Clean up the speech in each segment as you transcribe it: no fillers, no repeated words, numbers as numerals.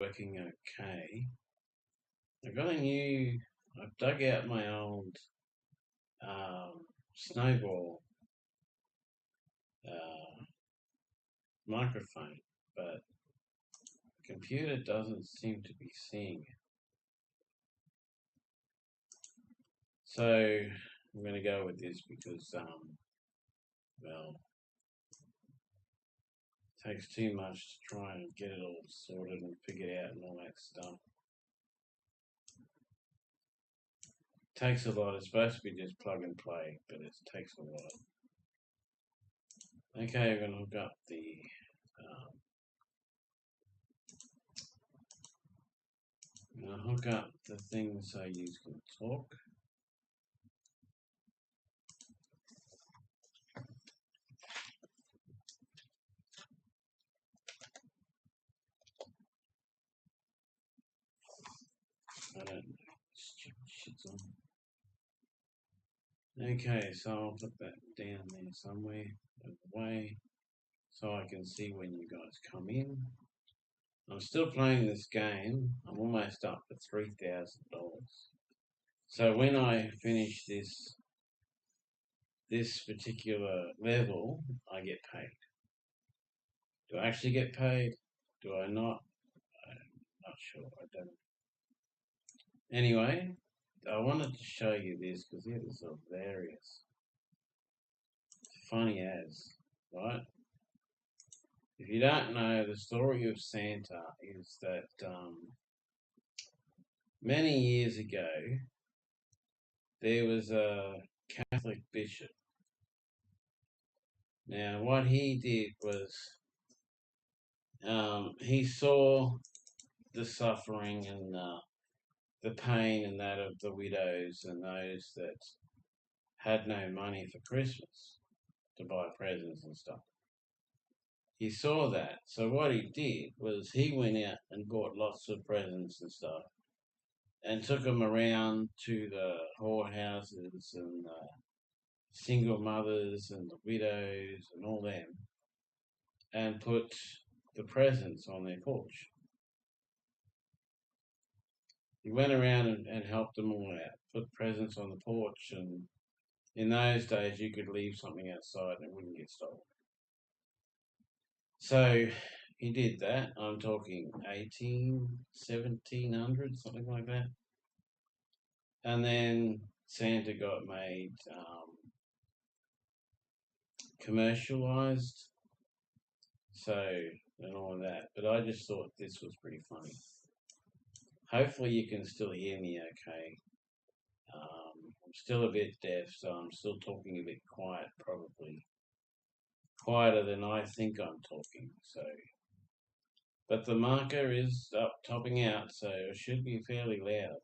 working okay. I've dug out my old snowball uh, microphone, but the computer doesn't seem to be seeing it. So I'm going to go with this because, well, it takes too much to try and get it all sorted and figured out and all that stuff. Takes a lot. It's supposed to be just plug and play, but it takes a lot. Okay, we're going to hook up the things so you can talk. I don't know. Shit's on. Okay, so I'll put that down there somewhere away so I can see when you guys come in. I'm still playing this game. I'm almost up to $3,000. So when I finish this particular level, I get paid. Do I actually get paid? Do I not? I'm not sure. I don't. Anyway, I wanted to show you this because it is hilarious. Funny as, right? If you don't know, the story of Santa is that many years ago, there was a Catholic bishop. Now, what he did was he saw the suffering and the pain and that of the widows and those that had no money for Christmas to buy presents and stuff. He saw that. So what he did was he went out and bought lots of presents and stuff and took them around to the whorehouses and single mothers and the widows and all them and put the presents on their porch. He went around and helped them all out, put presents on the porch, and in those days you could leave something outside and it wouldn't get stolen. So he did that. I'm talking 1700, something like that. And then Santa got made commercialized, and all of that. But I just thought this was pretty funny. Hopefully you can still hear me okay. I'm still a bit deaf, so I'm still talking a bit quiet, probably. Quieter than I think I'm talking, so. But the marker is up, topping out, so it should be fairly loud.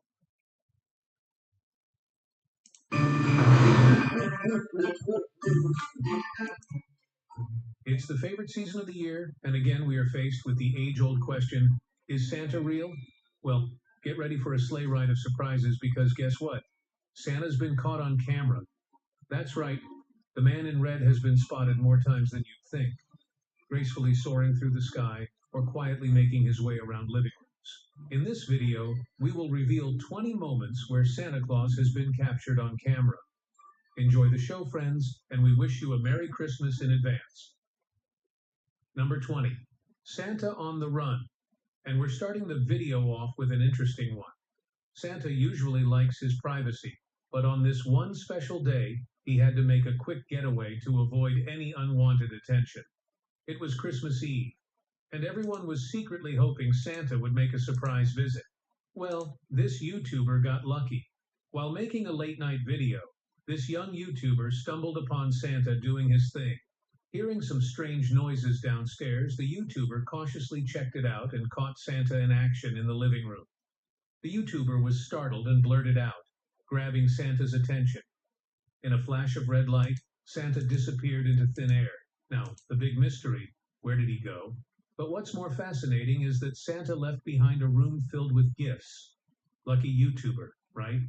It's the favorite season of the year, and again we are faced with the age-old question, is Santa real? Well, get ready for a sleigh ride of surprises because guess what? Santa's been caught on camera. That's right, the man in red has been spotted more times than you'd think, gracefully soaring through the sky or quietly making his way around living rooms. In this video, we will reveal 20 moments where Santa Claus has been captured on camera. Enjoy the show, friends, and we wish you a Merry Christmas in advance. Number 20, Santa on the run. And we're starting the video off with an interesting one. Santa usually likes his privacy, but on this one special day, he had to make a quick getaway to avoid any unwanted attention. It was Christmas Eve, and everyone was secretly hoping Santa would make a surprise visit. Well, this YouTuber got lucky. While making a late night video, this young YouTuber stumbled upon Santa doing his thing. Hearing some strange noises downstairs, the YouTuber cautiously checked it out and caught Santa in action in the living room. The YouTuber was startled and blurted out, grabbing Santa's attention. In a flash of red light, Santa disappeared into thin air. Now, the big mystery, where did he go? But what's more fascinating is that Santa left behind a room filled with gifts. Lucky YouTuber, right?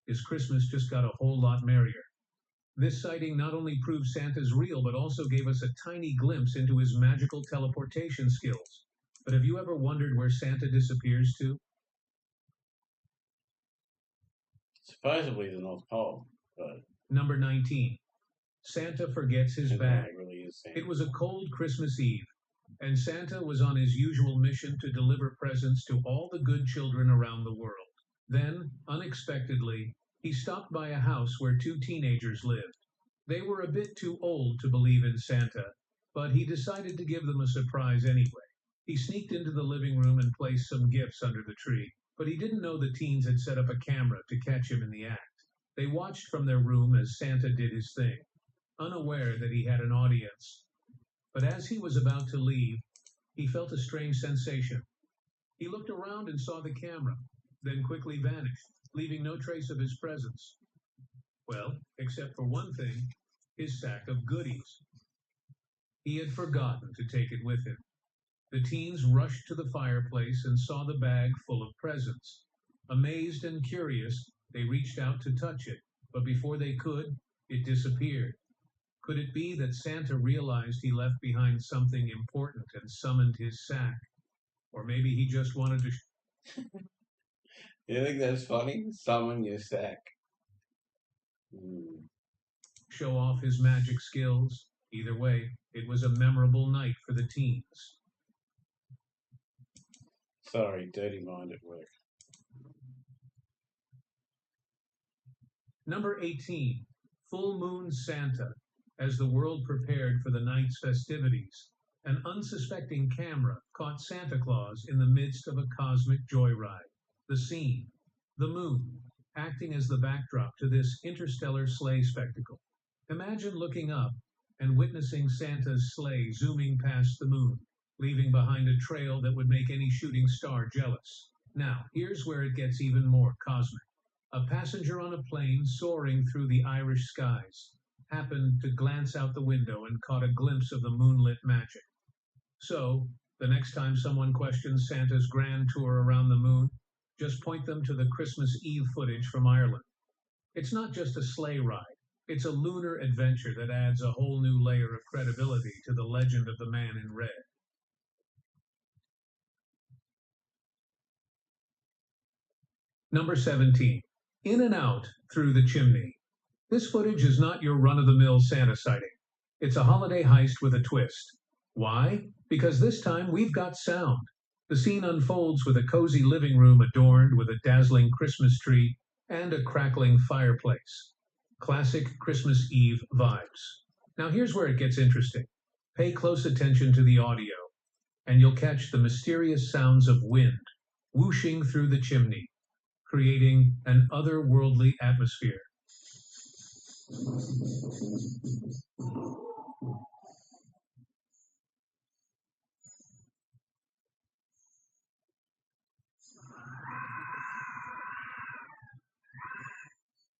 His Christmas just got a whole lot merrier. This sighting not only proves Santa's real, but also gave us a tiny glimpse into his magical teleportation skills. But have you ever wondered where Santa disappears to? Supposedly the North Pole, but Number 19. Santa forgets his who bag. really is Santa? It was a cold Christmas Eve, and Santa was on his usual mission to deliver presents to all the good children around the world. Then, unexpectedly, he stopped by a house where two teenagers lived. They were a bit too old to believe in Santa, but he decided to give them a surprise anyway. He sneaked into the living room and placed some gifts under the tree, but he didn't know the teens had set up a camera to catch him in the act. They watched from their room as Santa did his thing, unaware that he had an audience. But as he was about to leave, he felt a strange sensation. He looked around and saw the camera, then quickly vanished, leaving no trace of his presence. Well, except for one thing, his sack of goodies. He had forgotten to take it with him. The teens rushed to the fireplace and saw the bag full of presents. Amazed and curious, they reached out to touch it, but before they could, it disappeared. Could it be that Santa realized he left behind something important and summoned his sack? Or maybe he just wanted to You think that's funny? Summon your sack. show off his magic skills? Either way, it was a memorable night for the teens. Sorry, dirty mind at work. Number 18. Full Moon Santa. As the world prepared for the night's festivities, an unsuspecting camera caught Santa Claus in the midst of a cosmic joyride. The scene, the moon, acting as the backdrop to this interstellar sleigh spectacle. Imagine looking up and witnessing Santa's sleigh zooming past the moon, leaving behind a trail that would make any shooting star jealous. Now, here's where it gets even more cosmic. A passenger on a plane soaring through the Irish skies happened to glance out the window and caught a glimpse of the moonlit magic. So, the next time someone questions Santa's grand tour around the moon, just point them to the Christmas Eve footage from Ireland. It's not just a sleigh ride, it's a lunar adventure that adds a whole new layer of credibility to the legend of the man in red. Number 17. In and Out Through the Chimney. This footage is not your run-of-the-mill Santa sighting. It's a holiday heist with a twist. Why? Because this time we've got sound. The scene unfolds with a cozy living room adorned with a dazzling Christmas tree and a crackling fireplace. Classic Christmas Eve vibes. Now here's where it gets interesting. Pay close attention to the audio, and you'll catch the mysterious sounds of wind whooshing through the chimney, creating an otherworldly atmosphere.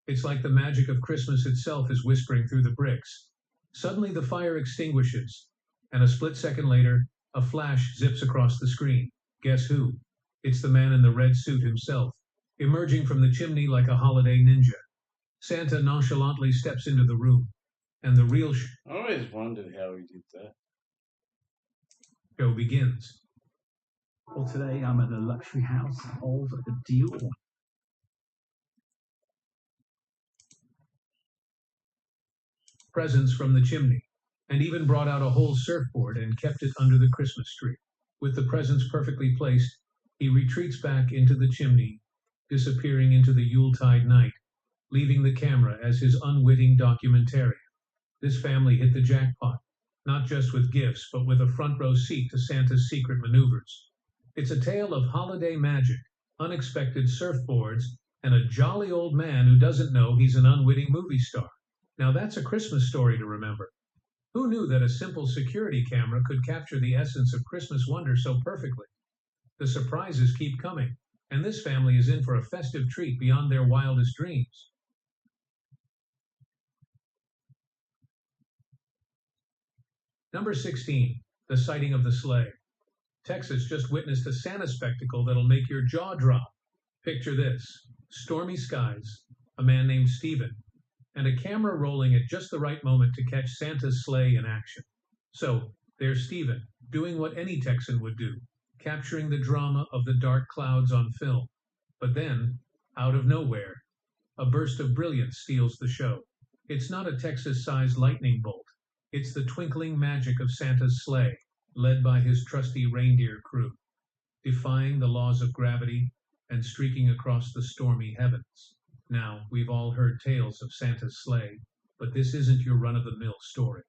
It's like the magic of Christmas itself is whispering through the bricks. Suddenly the fire extinguishes, and a split second later, a flash zips across the screen. Guess who? It's the man in the red suit himself, emerging from the chimney like a holiday ninja. Santa nonchalantly steps into the room, and the real I always wondered how he did that. show begins. Well, today I'm at the luxury house of Dior. Presents from the chimney, and even brought out a whole surfboard and kept it under the Christmas tree. With the presents perfectly placed, he retreats back into the chimney, disappearing into the Yuletide night, leaving the camera as his unwitting documentarian. This family hit the jackpot, not just with gifts, but with a front row seat to Santa's secret maneuvers. It's a tale of holiday magic, unexpected surfboards, and a jolly old man who doesn't know he's an unwitting movie star. Now that's a Christmas story to remember. Who knew that a simple security camera could capture the essence of Christmas wonder so perfectly? The surprises keep coming, and this family is in for a festive treat beyond their wildest dreams. Number 16. The Sighting of the Sleigh. Texas just witnessed a Santa spectacle that'll make your jaw drop. Picture this. Stormy skies, a man named Stephen, and a camera rolling at just the right moment to catch Santa's sleigh in action. So, there's Stephen, doing what any Texan would do, capturing the drama of the dark clouds on film. But then, out of nowhere, a burst of brilliance steals the show. It's not a Texas-sized lightning bolt. It's the twinkling magic of Santa's sleigh, led by his trusty reindeer crew, defying the laws of gravity and streaking across the stormy heavens. Now, we've all heard tales of Santa's sleigh, but this isn't your run-of-the-mill story.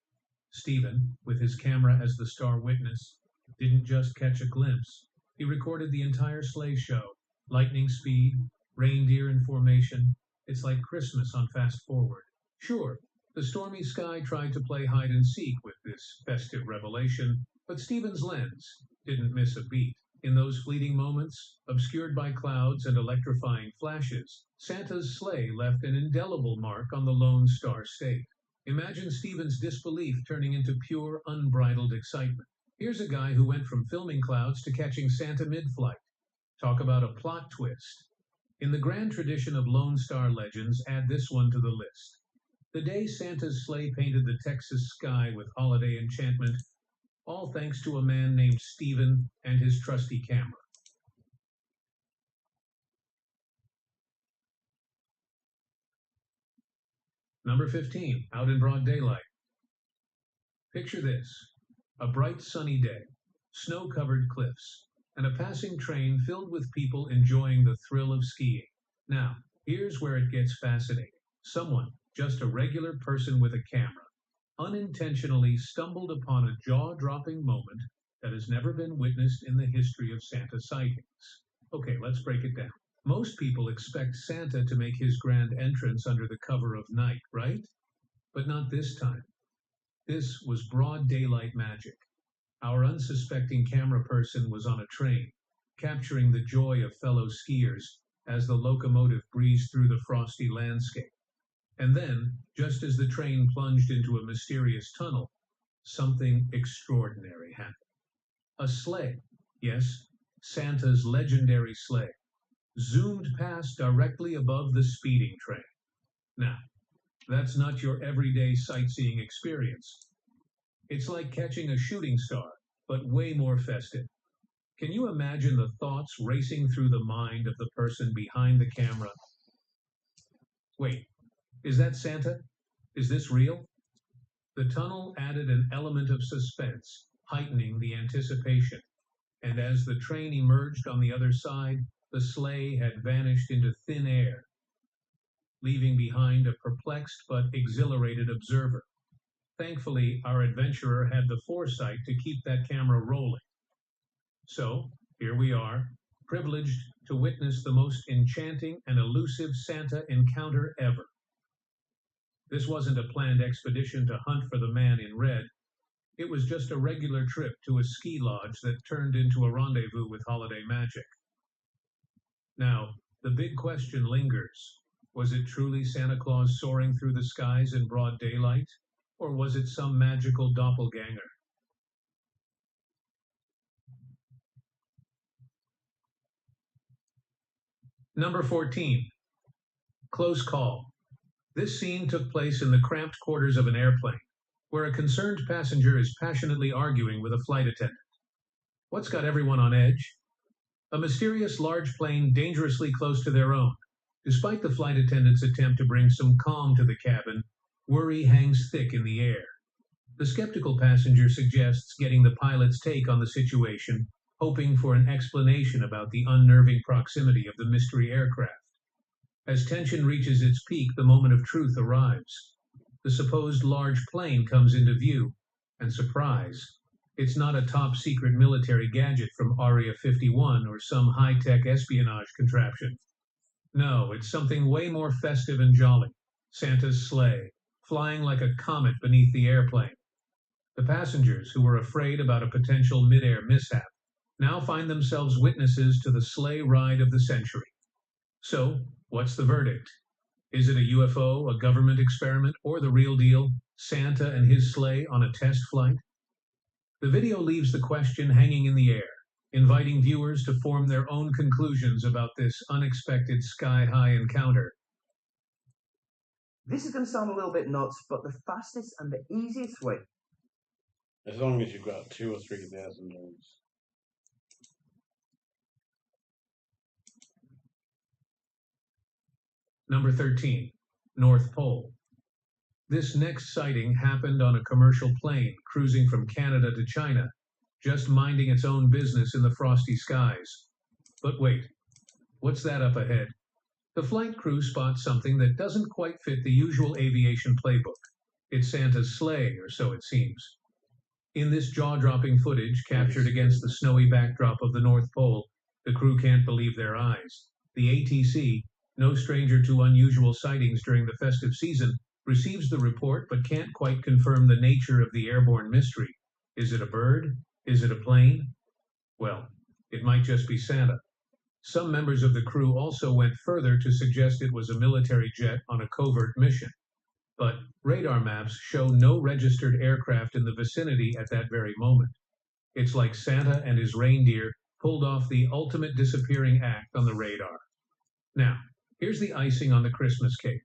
Stephen, with his camera as the star witness, didn't just catch a glimpse. He recorded the entire sleigh show, lightning speed, reindeer in formation. It's like Christmas on fast forward. Sure, the stormy sky tried to play hide and seek with this festive revelation, but Stephen's lens didn't miss a beat. In those fleeting moments, obscured by clouds and electrifying flashes, Santa's sleigh left an indelible mark on the Lone Star State. Imagine Stephen's disbelief turning into pure, unbridled excitement. Here's a guy who went from filming clouds to catching Santa mid-flight. Talk about a plot twist. In the grand tradition of Lone Star legends, add this one to the list. The day Santa's sleigh painted the Texas sky with holiday enchantment, all thanks to a man named Stephen and his trusty camera. Number 15, out in broad daylight. Picture this, a bright sunny day, snow-covered cliffs, and a passing train filled with people enjoying the thrill of skiing. Now, here's where it gets fascinating. Someone, just a regular person with a camera, unintentionally stumbled upon a jaw-dropping moment that has never been witnessed in the history of Santa sightings. Okay, let's break it down. Most people expect Santa to make his grand entrance under the cover of night, right? But not this time. This was broad daylight magic. Our unsuspecting camera person was on a train, capturing the joy of fellow skiers as the locomotive breezed through the frosty landscape. And then, just as the train plunged into a mysterious tunnel, something extraordinary happened. A sleigh, yes, Santa's legendary sleigh, zoomed past directly above the speeding train. Now, that's not your everyday sightseeing experience. It's like catching a shooting star, but way more festive. Can you imagine the thoughts racing through the mind of the person behind the camera? Wait, is that Santa? Is this real? The tunnel added an element of suspense, heightening the anticipation. And as the train emerged on the other side, the sleigh had vanished into thin air, leaving behind a perplexed but exhilarated observer. Thankfully, our adventurer had the foresight to keep that camera rolling. So, here we are, privileged to witness the most enchanting and elusive Santa encounter ever. This wasn't a planned expedition to hunt for the man in red. It was just a regular trip to a ski lodge that turned into a rendezvous with holiday magic. Now, the big question lingers. Was it truly Santa Claus soaring through the skies in broad daylight? Or was it some magical doppelganger? Number 14. Close call. This scene took place in the cramped quarters of an airplane, where a concerned passenger is passionately arguing with a flight attendant. What's got everyone on edge? A mysterious large plane dangerously close to their own. Despite the flight attendant's attempt to bring some calm to the cabin, worry hangs thick in the air. The skeptical passenger suggests getting the pilot's take on the situation, hoping for an explanation about the unnerving proximity of the mystery aircraft. As tension reaches its peak, the moment of truth arrives. The supposed large plane comes into view, and surprise, it's not a top-secret military gadget from Area 51 or some high-tech espionage contraption. No, it's something way more festive and jolly. Santa's sleigh, flying like a comet beneath the airplane. The passengers, who were afraid about a potential mid-air mishap, now find themselves witnesses to the sleigh ride of the century. So, what's the verdict? Is it a UFO, a government experiment, or the real deal, Santa and his sleigh on a test flight? The video leaves the question hanging in the air, inviting viewers to form their own conclusions about this unexpected sky-high encounter. This is going to sound a little bit nuts, but the fastest and the easiest way. As long as you've got $2,000 or $3,000. Number 13, North Pole. This next sighting happened on a commercial plane cruising from Canada to China, just minding its own business in the frosty skies. But wait, what's that up ahead? The flight crew spots something that doesn't quite fit the usual aviation playbook. It's Santa's sleigh, or so it seems. In this jaw-dropping footage captured against the snowy backdrop of the North Pole, the crew can't believe their eyes. The ATC, no stranger to unusual sightings during the festive season, receives the report but can't quite confirm the nature of the airborne mystery. Is it a bird? Is it a plane? Well, it might just be Santa. Some members of the crew also went further to suggest it was a military jet on a covert mission. But radar maps show no registered aircraft in the vicinity at that very moment. It's like Santa and his reindeer pulled off the ultimate disappearing act on the radar. Now, here's the icing on the Christmas cake.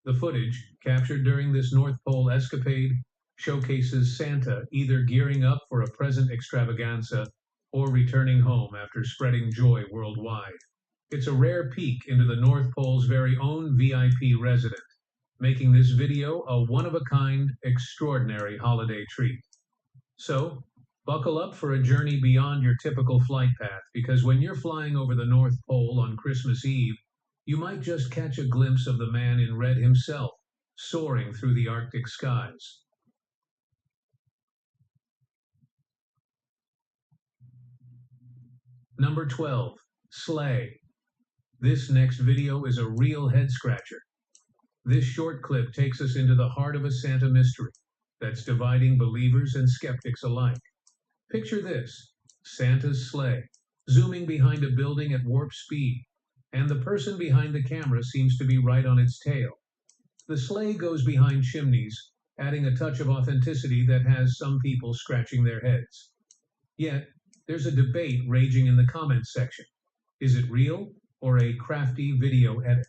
The footage, captured during this North Pole escapade, showcases Santa either gearing up for a present extravaganza or returning home after spreading joy worldwide. It's a rare peek into the North Pole's very own VIP resident, making this video a one-of-a-kind, extraordinary holiday treat. So, buckle up for a journey beyond your typical flight path, because when you're flying over the North Pole on Christmas Eve, you might just catch a glimpse of the man in red himself, soaring through the Arctic skies. Number 12, Sleigh. This next video is a real head-scratcher. This short clip takes us into the heart of a Santa mystery that's dividing believers and skeptics alike. Picture this, Santa's sleigh, zooming behind a building at warp speed, and the person behind the camera seems to be right on its tail. The sleigh goes behind chimneys, adding a touch of authenticity that has some people scratching their heads. Yet, there's a debate raging in the comments section. Is it real or a crafty video edit?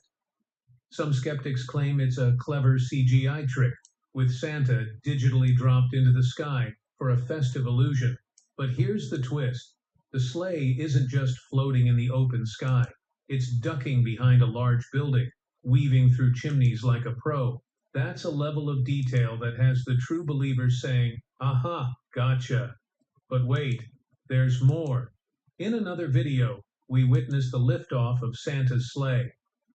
Some skeptics claim it's a clever CGI trick, with Santa digitally dropped into the sky for a festive illusion. But here's the twist. The sleigh isn't just floating in the open sky. It's ducking behind a large building, weaving through chimneys like a pro. That's a level of detail that has the true believers saying, "Aha, gotcha." But wait, there's more. In another video, we witness the liftoff of Santa's sleigh.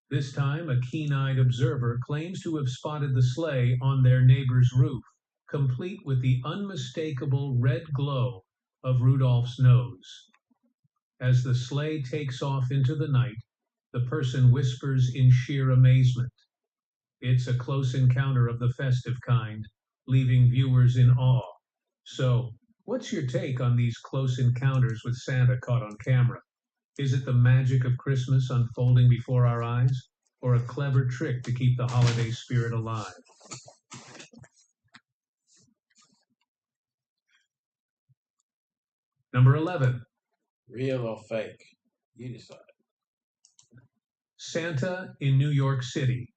This time, a keen-eyed observer claims to have spotted the sleigh on their neighbor's roof, complete with the unmistakable red glow of Rudolph's nose. As the sleigh takes off into the night, the person whispers in sheer amazement. It's a close encounter of the festive kind, leaving viewers in awe. So, what's your take on these close encounters with Santa caught on camera? Is it the magic of Christmas unfolding before our eyes, or a clever trick to keep the holiday spirit alive? Number 11. Real or fake? You decide. Santa in New York City.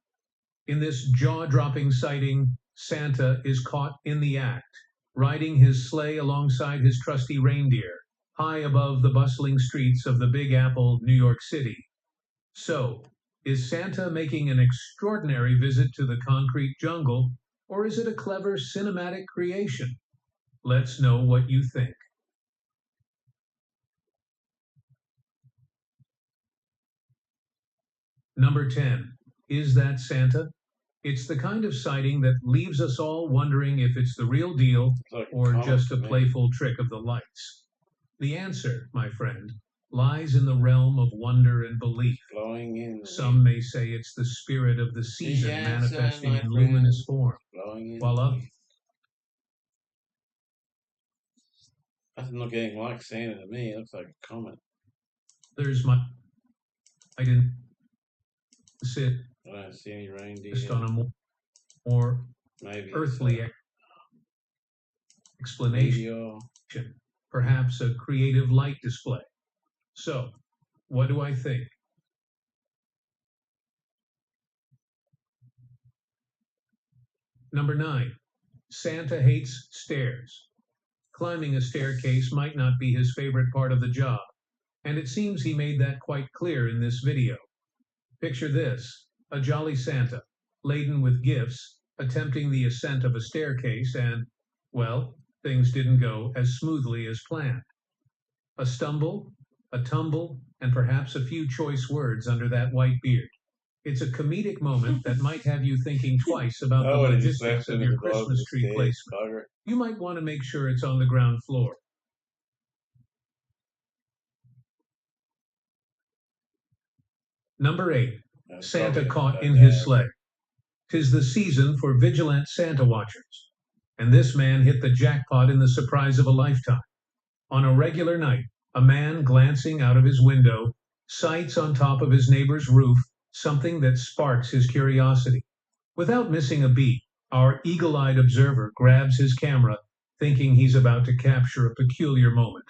In this jaw-dropping sighting, Santa is caught in the act, riding his sleigh alongside his trusty reindeer, high above the bustling streets of the Big Apple, New York City. So, is Santa making an extraordinary visit to the concrete jungle, or is it a clever cinematic creation? Let's know what you think. Number 10. Is that Santa? It's the kind of sighting that leaves us all wondering if it's the real deal or just a playful trick of the lights. The answer, my friend, lies in the realm of wonder and belief. Some may say it's the spirit of the season manifesting in luminous form, while others... That's not getting like Santa to me. It looks like a comet. I didn't sit I don't see any reindeer. Just on a more maybe earthly explanation. Perhaps a creative light display. So, what do I think? Number 9. Santa hates stairs. Climbing a staircase might not be his favorite part of the job, and it seems he made that quite clear in this video. Picture this, A jolly Santa, laden with gifts, attempting the ascent of a staircase, and, well, things didn't go as smoothly as planned. A stumble, a tumble, and perhaps a few choice words under that white beard. It's a comedic moment that might have you thinking twice about the Oh, and he just logistics left it of in your the bottom of Christmas the tree stairs, placement. bugger. You might want to make sure it's on the ground floor. Number 8. No, Santa probably caught not in that his bad. sleigh. 'Tis the season for vigilant Santa watchers, and this man hit the jackpot in the surprise of a lifetime. On a regular night, a man glancing out of his window sights on top of his neighbor's roof something that sparks his curiosity. Without missing a beat, our eagle-eyed observer grabs his camera, thinking he's about to capture a peculiar moment.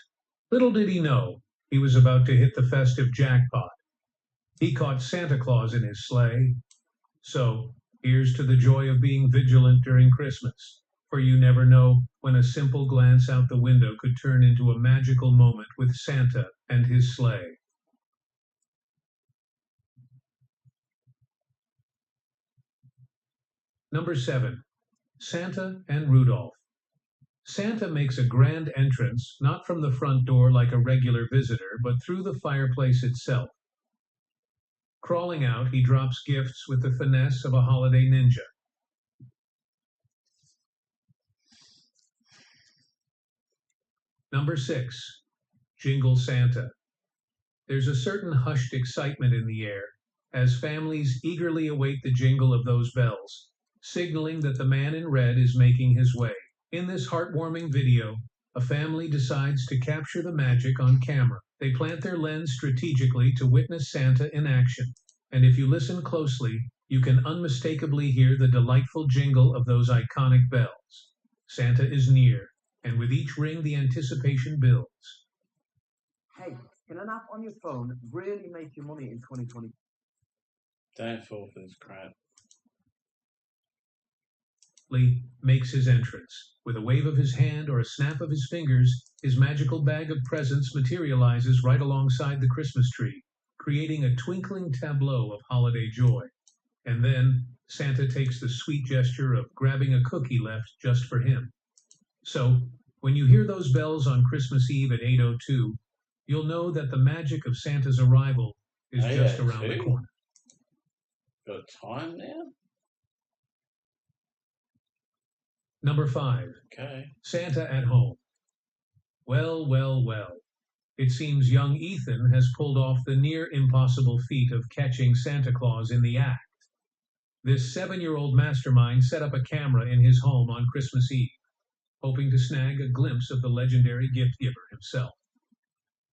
Little did he know, he was about to hit the festive jackpot. He caught Santa Claus in his sleigh. So, here's to the joy of being vigilant during Christmas, for you never know when a simple glance out the window could turn into a magical moment with Santa and his sleigh. Number 7. Santa and Rudolph. Santa makes a grand entrance, not from the front door like a regular visitor, but through the fireplace itself. Crawling out, he drops gifts with the finesse of a holiday ninja. Number 6. Jingle Santa. There's a certain hushed excitement in the air as families eagerly await the jingle of those bells, signaling that the man in red is making his way. In this heartwarming video, a family decides to capture the magic on camera. They plant their lens strategically to witness Santa in action. And if you listen closely, you can unmistakably hear the delightful jingle of those iconic bells. Santa is near, and with each ring the anticipation builds. Hey, can an app on your phone really make you money in 2020? Don't fall for this crap. Lee makes his entrance. With a wave of his hand or a snap of his fingers, his magical bag of presents materializes right alongside the Christmas tree, creating a twinkling tableau of holiday joy. And then Santa takes the sweet gesture of grabbing a cookie left just for him. So, when you hear those bells on Christmas Eve at 8:02, you'll know that the magic of Santa's arrival is just around the 8:02? corner. Got time now? Number 5. Okay. Santa at home. Well, well, well. It seems young Ethan has pulled off the near impossible feat of catching Santa Claus in the act. This 7-year-old mastermind set up a camera in his home on Christmas Eve, hoping to snag a glimpse of the legendary gift giver himself.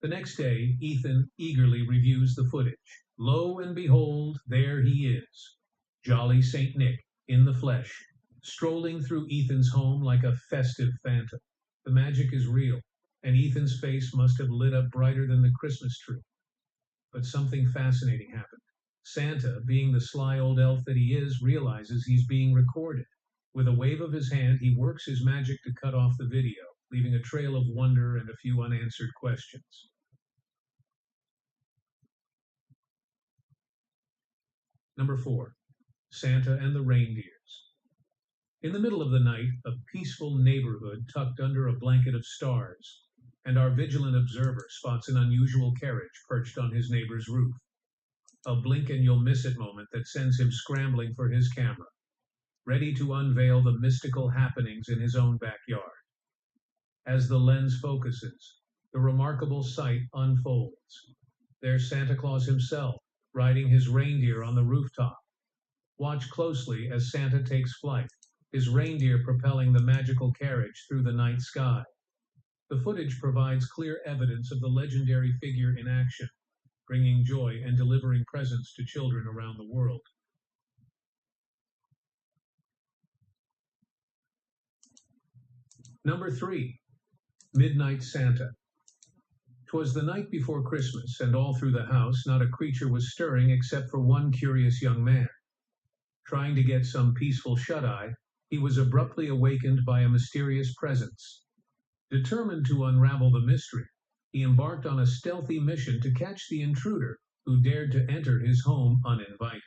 The next day, Ethan eagerly reviews the footage. Lo and behold, there he is, jolly Saint Nick in the flesh, strolling through Ethan's home like a festive phantom. The magic is real, and Ethan's face must have lit up brighter than the Christmas tree. But something fascinating happened. Santa, being the sly old elf that he is, realizes he's being recorded. With a wave of his hand, he works his magic to cut off the video, leaving a trail of wonder and a few unanswered questions. Number 4. Santa and the Reindeers. In the middle of the night, a peaceful neighborhood tucked under a blanket of stars, and our vigilant observer spots an unusual carriage perched on his neighbor's roof. A blink and you'll miss it moment that sends him scrambling for his camera, ready to unveil the mystical happenings in his own backyard. As the lens focuses, the remarkable sight unfolds. There's Santa Claus himself, riding his reindeer on the rooftop. Watch closely as Santa takes flight, his reindeer propelling the magical carriage through the night sky. The footage provides clear evidence of the legendary figure in action, bringing joy and delivering presents to children around the world. Number 3. Midnight Santa. 'Twas the night before Christmas, and all through the house not a creature was stirring except for one curious young man. Trying to get some peaceful shut-eye, he was abruptly awakened by a mysterious presence. Determined to unravel the mystery, he embarked on a stealthy mission to catch the intruder who dared to enter his home uninvited.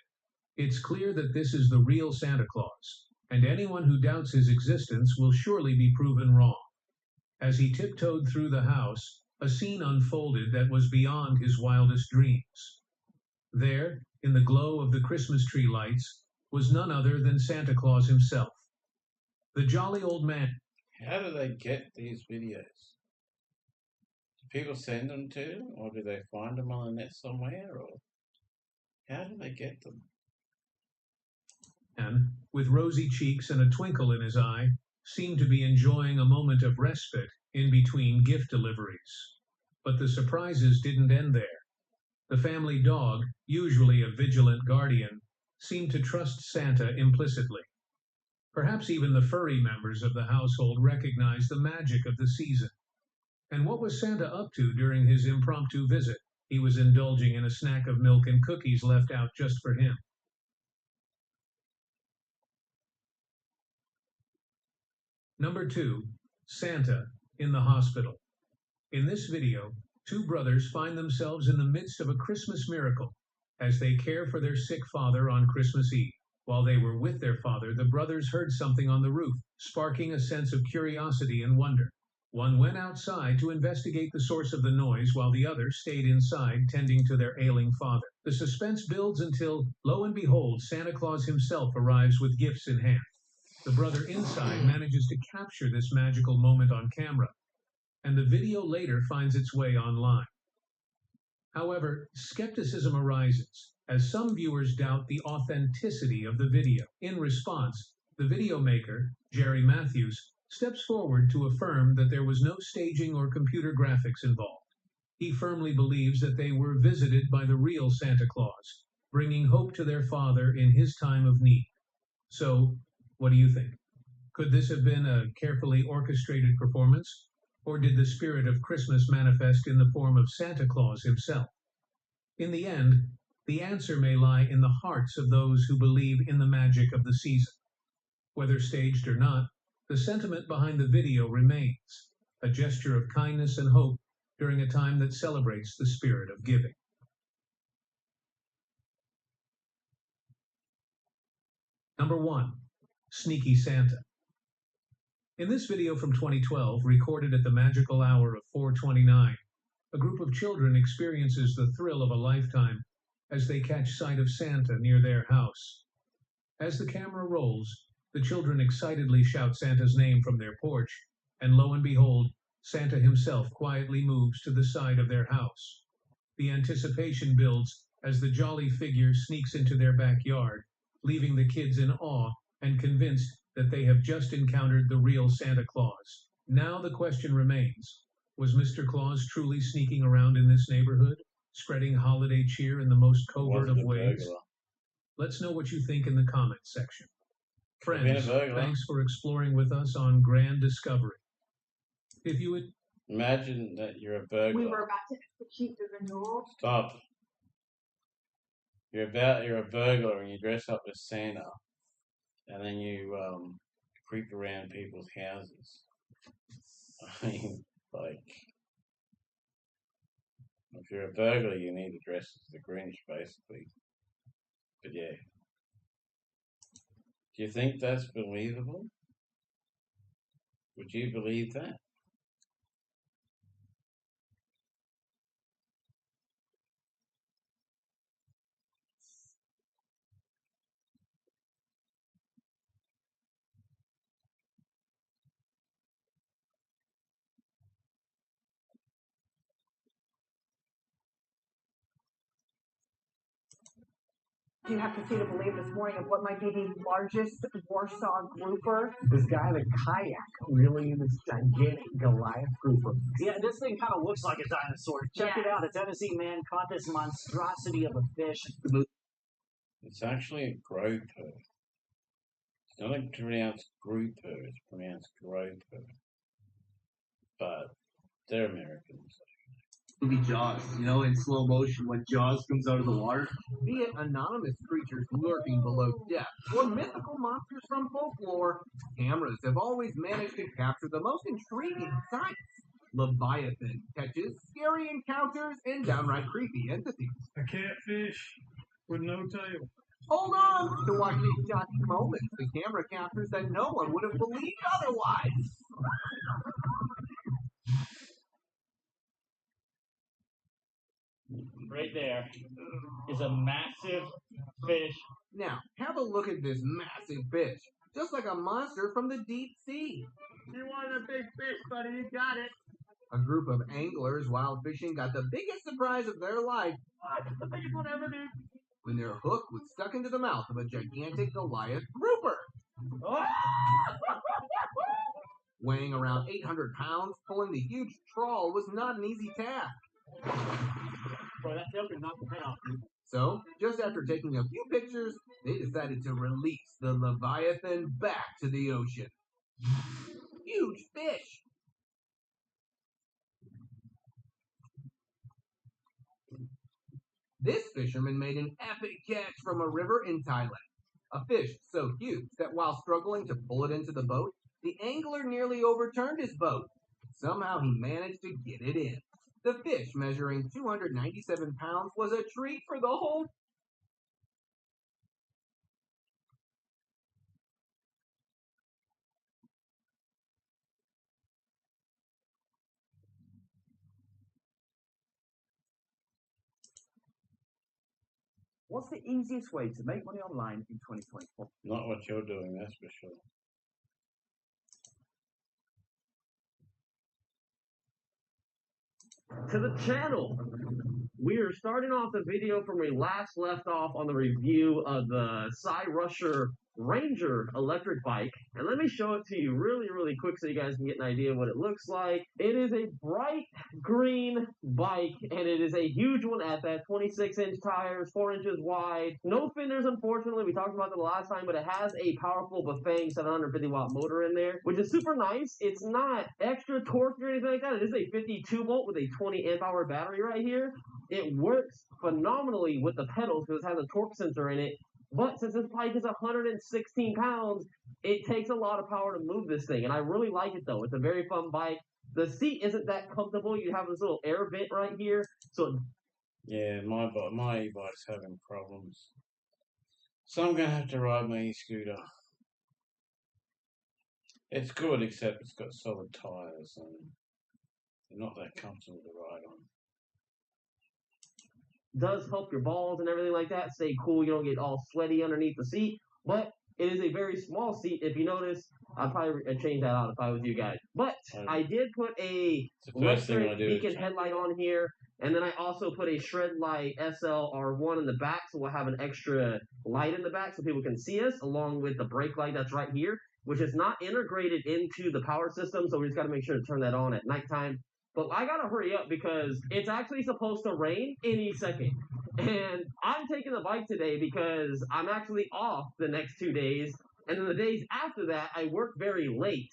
It's clear that this is the real Santa Claus, and anyone who doubts his existence will surely be proven wrong. As he tiptoed through the house, a scene unfolded that was beyond his wildest dreams. There, in the glow of the Christmas tree lights, was none other than Santa Claus himself. The jolly old man. How do they get these videos? Do people send them to them, or do they find them on the net somewhere, or how do they get them? And, with rosy cheeks and a twinkle in his eye, seemed to be enjoying a moment of respite in between gift deliveries. But the surprises didn't end there. The family dog, usually a vigilant guardian, seemed to trust Santa implicitly. Perhaps even the furry members of the household recognized the magic of the season. And what was Santa up to during his impromptu visit? He was indulging in a snack of milk and cookies left out just for him. Number 2, Santa in the hospital. In this video, two brothers find themselves in the midst of a Christmas miracle as they care for their sick father on Christmas Eve. While they were with their father, the brothers heard something on the roof, sparking a sense of curiosity and wonder. One went outside to investigate the source of the noise while the other stayed inside tending to their ailing father. The suspense builds until, lo and behold, Santa Claus himself arrives with gifts in hand. The brother inside manages to capture this magical moment on camera, and the video later finds its way online. However, skepticism arises as some viewers doubt the authenticity of the video. In response, the video maker, Jerry Matthews, steps forward to affirm that there was no staging or computer graphics involved. He firmly believes that they were visited by the real Santa Claus, bringing hope to their father in his time of need. So, what do you think? Could this have been a carefully orchestrated performance? Or did the spirit of Christmas manifest in the form of Santa Claus himself? In the end, the answer may lie in the hearts of those who believe in the magic of the season. Whether staged or not, the sentiment behind the video remains, a gesture of kindness and hope during a time that celebrates the spirit of giving. Number 1, Sneaky Santa. In this video from 2012, recorded at the magical hour of 4:29, a group of children experiences the thrill of a lifetime as they catch sight of Santa near their house. As the camera rolls, the children excitedly shout Santa's name from their porch, and lo and behold, Santa himself quietly moves to the side of their house. The anticipation builds as the jolly figure sneaks into their backyard, leaving the kids in awe and convinced that they have just encountered the real Santa Claus. Now the question remains, was Mr. Claus truly sneaking around in this neighborhood, spreading holiday cheer in the most covert of ways? Let's know what you think in the comments section. Friends, thanks for exploring with us on Grand Discovery. If you would imagine that you're a burglar. We were about to execute the renewal. Stop. You're a burglar and you dress up as Santa, and then you creep around people's houses. I mean, like, if you're a burglar, you need to dress as the Grinch, basically. But yeah. Do you think that's believable? Would you believe that? You have to see to believe this morning of what might be the largest Warsaw grouper. This guy in a kayak reeling in this gigantic Goliath grouper. Yeah, this thing kind of looks like a dinosaur. Check it out. A Tennessee man caught this monstrosity of a fish. It's actually a groper. It's not pronounced grouper, it's pronounced groper. But they're Americans. Movie Jaws, you know, in slow motion when Jaws comes out of the water. Be it anonymous creatures lurking below depth or mythical monsters from folklore, cameras have always managed to capture the most intriguing sights. Leviathan catches, scary encounters, and downright creepy entities. A catfish with no tail. Hold on to watch these shocking moments the camera captures that no one would have believed otherwise. Right there is a massive fish. Now, have a look at this massive fish, just like a monster from the deep sea. You want a big fish, buddy? You got it. A group of anglers wild fishing got the biggest surprise of their life What? The biggest one ever, dude. when their hook was stuck into the mouth of a gigantic Goliath grouper. Oh! Weighing around 800 pounds, pulling the huge trawl was not an easy task. Bro, that tail could knock the head off, dude. So, just after taking a few pictures, they decided to release the Leviathan back to the ocean. Huge fish! This fisherman made an epic catch from a river in Thailand. A fish so huge that while struggling to pull it into the boat, the angler nearly overturned his boat. Somehow he managed to get it in. The fish, measuring 297 pounds, was a treat for the whole. What's the easiest way to make money online in 2024? Not what you're doing, that's for sure. To the channel. We are starting off the video from where we last left off on the review of the Cyrusher Ranger electric bike. And let me show it to you really quick so you guys can get an idea of what it looks like. It is a bright green bike, and it is a huge one at that. 26-inch tires, 4 inches wide. No fenders, unfortunately. We talked about that the last time, but it has a powerful Bafang 750-watt motor in there, which is super nice. It's not extra torque or anything like that. It is a 52-volt with a 20-amp-hour battery right here. It works phenomenally with the pedals because it has a torque sensor in it. But since this bike is 116 pounds, it takes a lot of power to move this thing. And I really like it, though. It's a very fun bike. The seat isn't that comfortable. You have this little air vent right here. So yeah, my e-bike's having problems. So I'm going to have to ride my e-scooter. It's good, except it's got solid tyres and they're not that comfortable to ride on. Does help your balls and everything like that stay cool. You don't get all sweaty underneath the seat, but it is a very small seat. If you notice, I'd probably change that out if I was you guys. But I did put a electric beacon headlight on here, and then I also put a Shred Light SLR1 in the back, so we'll have an extra light in the back so people can see us, along with the brake light that's right here, which is not integrated into the power system, so we just got to make sure to turn that on at nighttime. But I gotta hurry up because it's actually supposed to rain any second. And I'm taking the bike today because I'm actually off the next 2 days. And then the days after that, I work very late.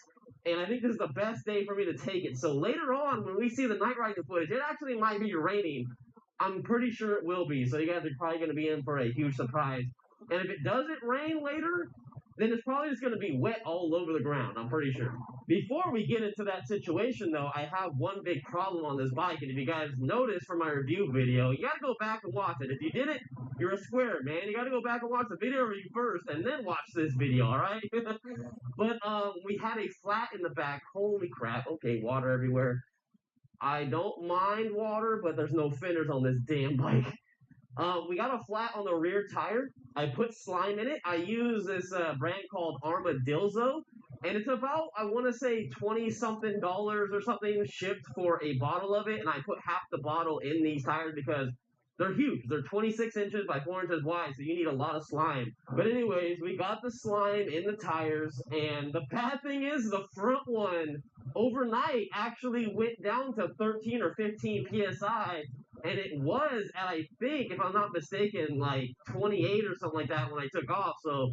And I think this is the best day for me to take it. So later on, when we see the night riding footage, it actually might be raining. I'm pretty sure it will be. So you guys are probably going to be in for a huge surprise. And if it doesn't rain later, then it's probably just going to be wet all over the ground, I'm pretty sure. Before we get into that situation, though, I have one big problem on this bike, and if you guys noticed from my review video, you got to go back and watch it. If you didn't, you're a square, man. You got to go back and watch the video review first, and then watch this video, all right? But we had a flat in the back. Holy crap. Okay, water everywhere. I don't mind water, but there's no fenders on this damn bike. We got a flat on the rear tire. I put slime in it. I use this brand called Armadilzo, and it's about, I want to say, $20-something or something shipped for a bottle of it, and I put half the bottle in these tires because they're huge. They're 26 inches by 4 inches wide, so you need a lot of slime. But anyways, we got the slime in the tires, and the bad thing is the front one overnight actually went down to 13 or 15 PSI, and it was at, I think, if I'm not mistaken, like 28 or something like that when I took off. So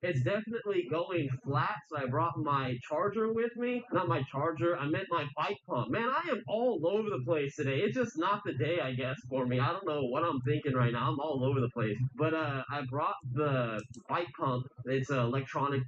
it's definitely going flat. So I brought my charger with me. Not my charger, I meant my bike pump. Man, I am all over the place today. It's just not the day, I guess, for me. I don't know what I'm thinking right now. I'm all over the place. But I brought the bike pump. It's an electronic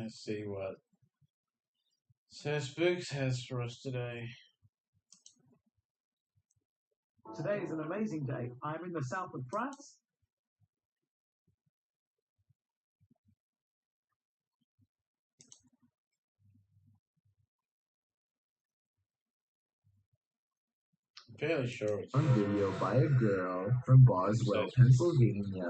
Let's see what So Spooks has for us today. Today is an amazing day. I'm in the south of France. I'm fairly sure it's On video by a girl from Boswell, Pennsylvania.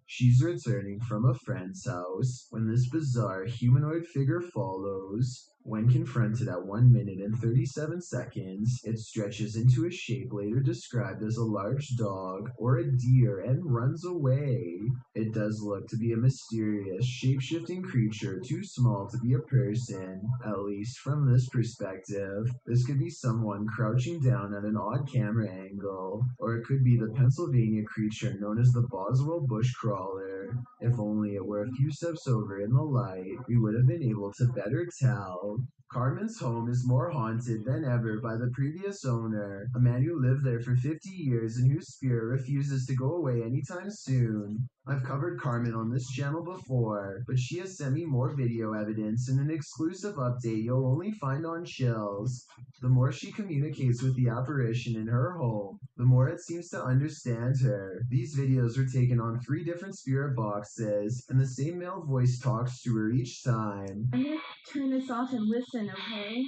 She's returning from a friend's house when this bizarre humanoid figure follows. When confronted at 1 minute and 37 seconds, it stretches into a shape later described as a large dog or a deer and runs away. It does look to be a mysterious, shape-shifting creature too small to be a person, at least from this perspective. This could be someone crouching down at an odd camera angle, or it could be the Pennsylvania creature known as the Boswell bushcrawler. If only it were a few steps over in the light, we would have been able to better tell. Carmen's home is more haunted than ever by the previous owner, a man who lived there for 50 years and whose spirit refuses to go away anytime soon. I've covered Carmen on this channel before, but she has sent me more video evidence and an exclusive update you'll only find on Chills. The more she communicates with the apparition in her home, the more it seems to understand her. These videos are taken on 3 different spirit boxes, and the same male voice talks to her each time. I'm gonna turn this off and listen, okay?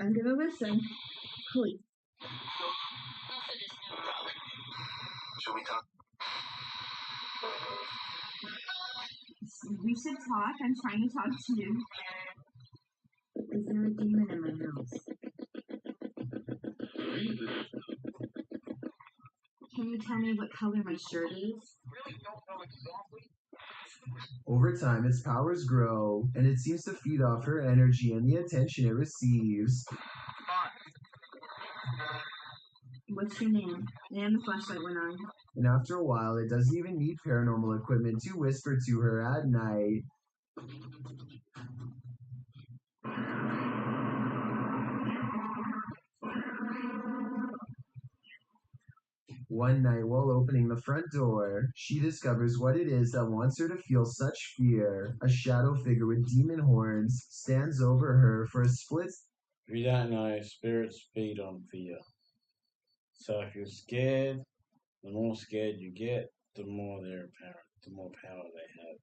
I'm gonna listen. Please. Should we talk? We should talk. I'm trying to talk to you. Is there a demon in my house? Can you tell me what color my shirt is? Over time, its powers grow, and it seems to feed off her energy and the attention it receives. What's your name? And the flashlight went on. And after a while, it doesn't even need paranormal equipment to whisper to her at night. One night, while opening the front door, she discovers what it is that wants her to feel such fear. A shadow figure with demon horns stands over her for a split. If you don't know, spirits feed on fear. So if you're scared, the more scared you get, the more they're apparent, the more power they have.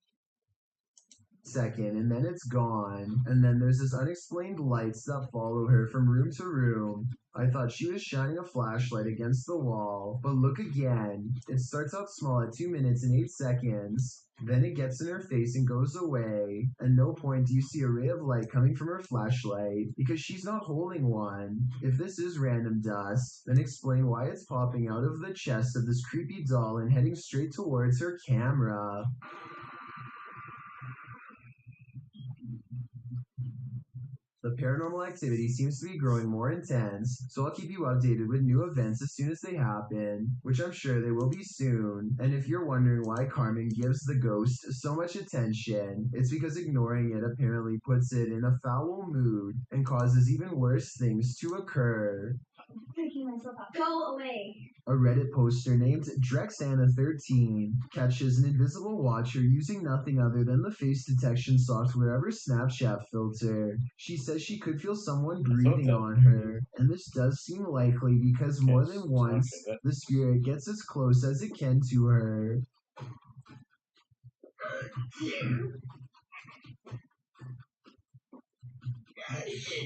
Second, and then it's gone. And then there's this unexplained lights that follow her from room to room. I thought she was shining a flashlight against the wall, but look again. It starts out small at 2 minutes and 8 seconds. Then it gets in her face and goes away. At no point do you see a ray of light coming from her flashlight, because she's not holding one. If this is random dust, then explain why it's popping out of the chest of this creepy doll and heading straight towards her camera. The paranormal activity seems to be growing more intense, so I'll keep you updated with new events as soon as they happen, which I'm sure they will be soon. And if you're wondering why Carmen gives the ghost so much attention, it's because ignoring it apparently puts it in a foul mood and causes even worse things to occur. Go away. A Reddit poster named Drexana13 catches an invisible watcher using nothing other than the face detection software of her Snapchat filter. She says she could feel someone breathing on her, and this does seem likely because more than once, the spirit gets as close as it can to her.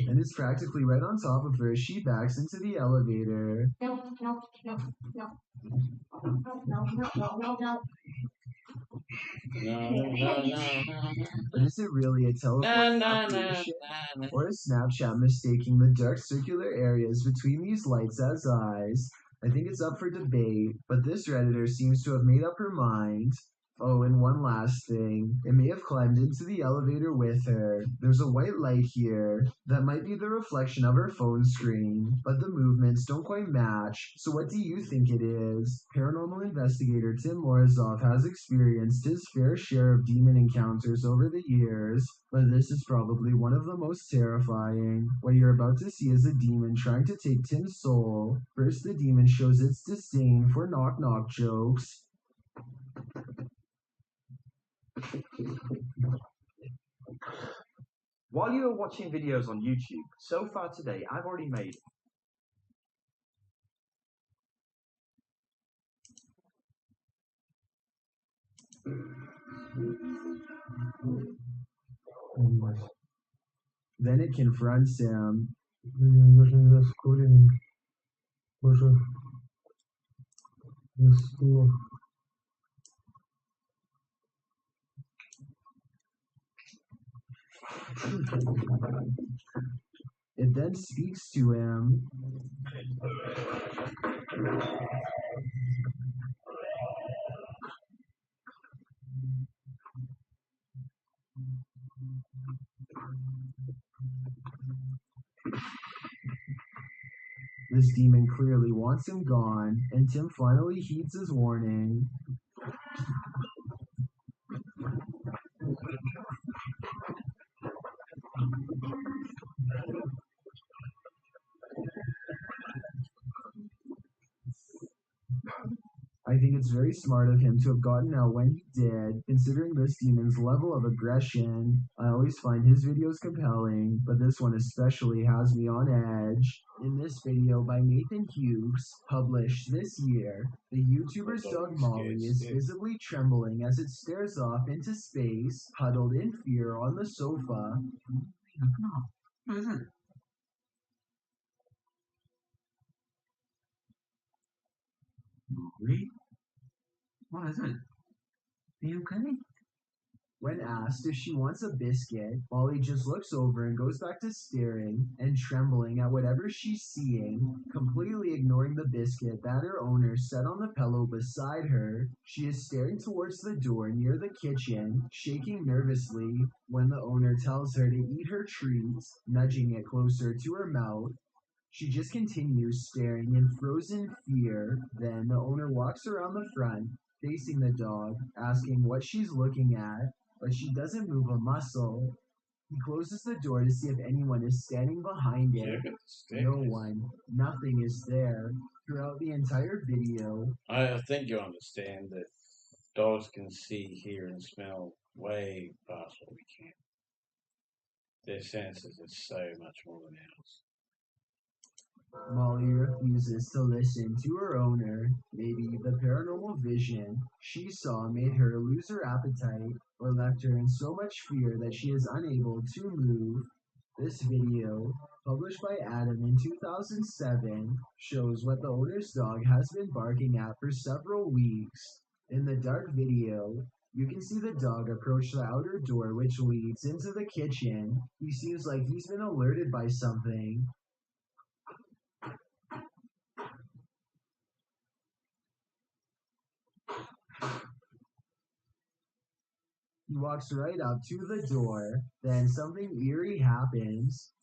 And it's practically right on top of her as she backs into the elevator. No. But is it really a teleporting apparition? Or a Snapchat mistaking the dark circular areas between these lights as eyes? I think it's up for debate, but this Redditor seems to have made up her mind. Oh, and one last thing. It may have climbed into the elevator with her. There's a white light here. That might be the reflection of her phone screen, but the movements don't quite match. So what do you think it is? Paranormal investigator Tim Morozov has experienced his fair share of demon encounters over the years, but this is probably one of the most terrifying. What you're about to see is a demon trying to take Tim's soul. First, the demon shows its disdain for knock-knock jokes. While you are watching videos on YouTube, so far today I've already made Then it confronts him. It then speaks to him. This demon clearly wants him gone, and Tim finally heeds his warning. I think it's very smart of him to have gotten out when he did, considering this demon's level of aggression. I always find his videos compelling, but this one especially has me on edge. In this video by Nathan Hughes, published this year, the YouTuber's dog Molly is visibly trembling as it stares off into space, huddled in fear on the sofa. What is it? Molly? What is it? Are you okay? When asked if she wants a biscuit, Molly just looks over and goes back to staring and trembling at whatever she's seeing, completely ignoring the biscuit that her owner set on the pillow beside her. She is staring towards the door near the kitchen, shaking nervously when the owner tells her to eat her treats, nudging it closer to her mouth. She just continues staring in frozen fear. Then the owner walks around the front, facing the dog, asking what she's looking at, but she doesn't move a muscle. He closes the door to see if anyone is standing behind it. No one. Nothing is there. Throughout the entire video, I think you understand that dogs can see, hear, and smell way past what we can. Their senses are so much more than ours. Molly refuses to listen to her owner. Maybe the paranormal vision she saw made her lose her appetite or left her in so much fear that she is unable to move. This video, published by Adam in 2007, shows what the owner's dog has been barking at for several weeks. In the dark video, you can see the dog approach the outer door which leads into the kitchen. He seems like he's been alerted by something. He walks right up to the door, then something eerie happens.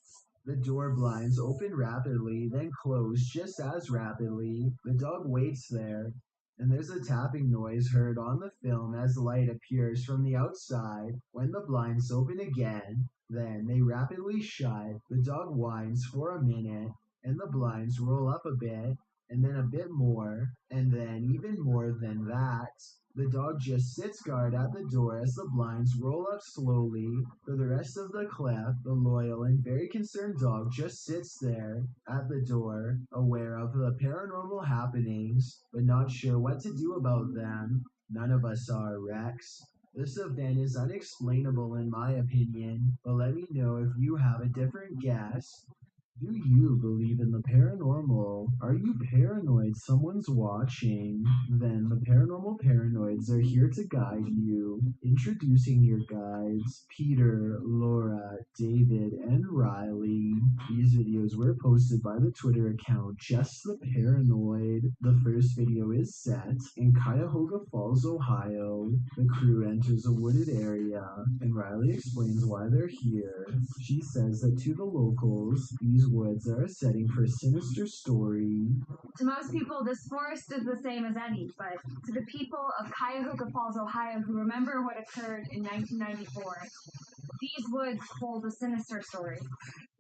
The door blinds open rapidly, then close just as rapidly. The dog waits there, and there's a tapping noise heard on the film as light appears from the outside. When the blinds open again, then they rapidly shut. The dog whines for a minute, and the blinds roll up a bit, and then a bit more, and then even more than that. The dog just sits guard at the door as the blinds roll up slowly. For the rest of the clip, the loyal and very concerned dog just sits there at the door, aware of the paranormal happenings, but not sure what to do about them. None of us are, Rex. This event is unexplainable in my opinion, but let me know if you have a different guess. Do you believe in the paranormal? Are you paranoid someone's watching? Then the Paranormal Paranoids are here to guide you. Introducing your guides, Peter, Laura, David, and Riley. These videos were posted by the Twitter account Just the Paranoid. The first video is set in Cuyahoga Falls, Ohio. The crew enters a wooded area, and Riley explains why they're here. She says that to the locals, these woods are a setting for a sinister story. To most people, this forest is the same as any, but to the people of Cuyahoga Falls, Ohio, who remember what occurred in 1994, these woods hold a sinister story.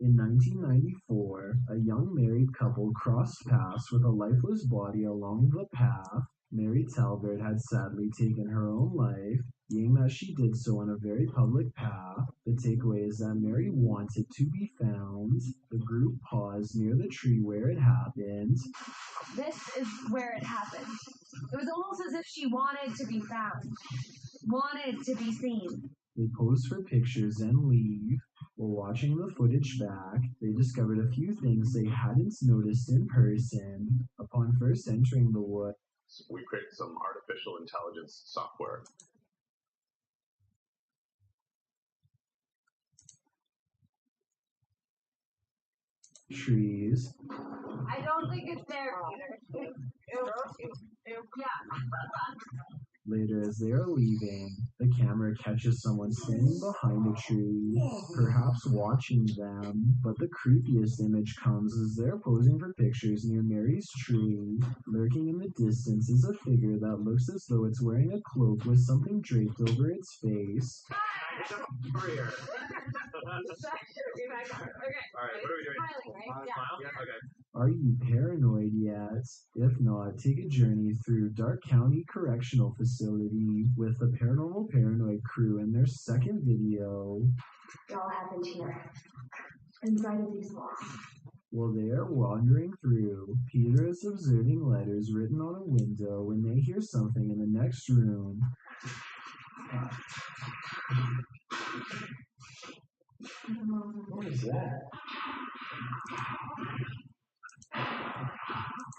In 1994, a young married couple crossed paths with a lifeless body along the path. Mary Talbert had sadly taken her own life, being that she did so on a very public path. The takeaway is that Mary wanted to be found. The group paused near the tree where it happened. This is where it happened. It was almost as if she wanted to be found, wanted to be seen. They pose for pictures and leave. While watching the footage back, they discovered a few things they hadn't noticed in person. Upon first entering the woods, we created some artificial intelligence software. Trees. I don't think it's there, Peter. Yeah. Later, as they are leaving, the camera catches someone standing behind a tree, perhaps watching them, but the creepiest image comes as they're posing for pictures near Mary's tree. Lurking in the distance is a figure that looks as though it's wearing a cloak with something draped over its face. Over here. Alright, what are we doing? Smiling, right? Yeah. Okay. Are you paranoid yet? If not, take a journey through Dark County Correctional Facility with the Paranormal Paranoid crew in their second video. It all happened here, inside of these walls. While they are wandering through, Peter is observing letters written on a window when they hear something in the next room. What is that?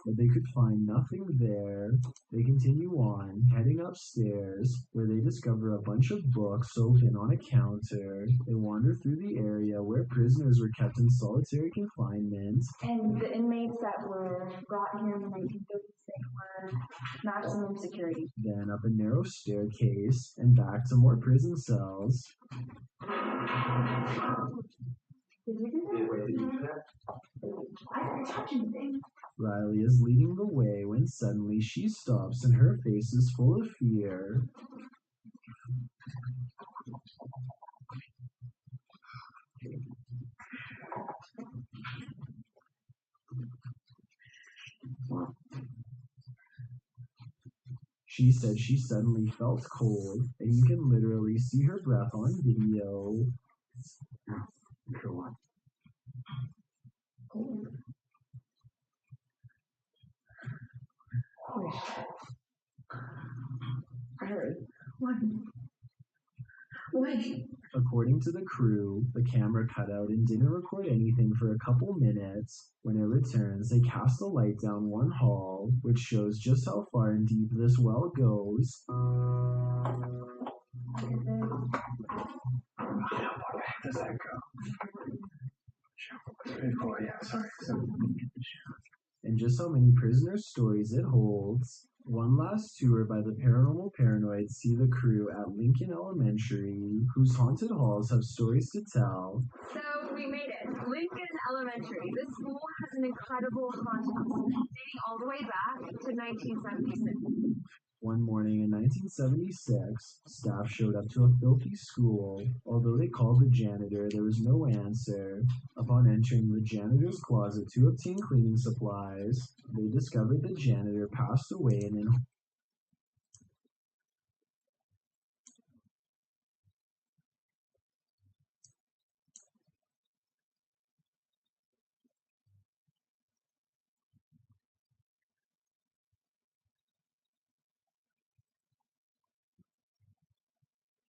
But they could find nothing there. They continue on, heading upstairs, where they discover a bunch of books open on a counter. They wander through the area where prisoners were kept in solitary confinement. And the inmates that were brought here in the 1930s were maximum security. Then up a narrow staircase and back to more prison cells. Did you do that? I didn't touch anything. Riley is leading the way when suddenly she stops and her face is full of fear. She said she suddenly felt cold, and you can literally see her breath on video. For what? Wait. According to the crew, the camera cut out and didn't record anything for a couple minutes. When it returns, they cast the light down one hall, which shows just how far and deep this well goes. How far back does that go? Pretty cool, yeah, sorry. And just how many prisoner stories it holds. One last tour by the Paranormal Paranoids see the crew at Lincoln Elementary, whose haunted halls have stories to tell. So we made it. Lincoln Elementary. This school has an incredible haunted house dating all the way back to 1976. One morning in 1976, staff showed up to a filthy school. Although they called the janitor, there was no answer. Upon entering the janitor's closet to obtain cleaning supplies, they discovered the janitor passed away in an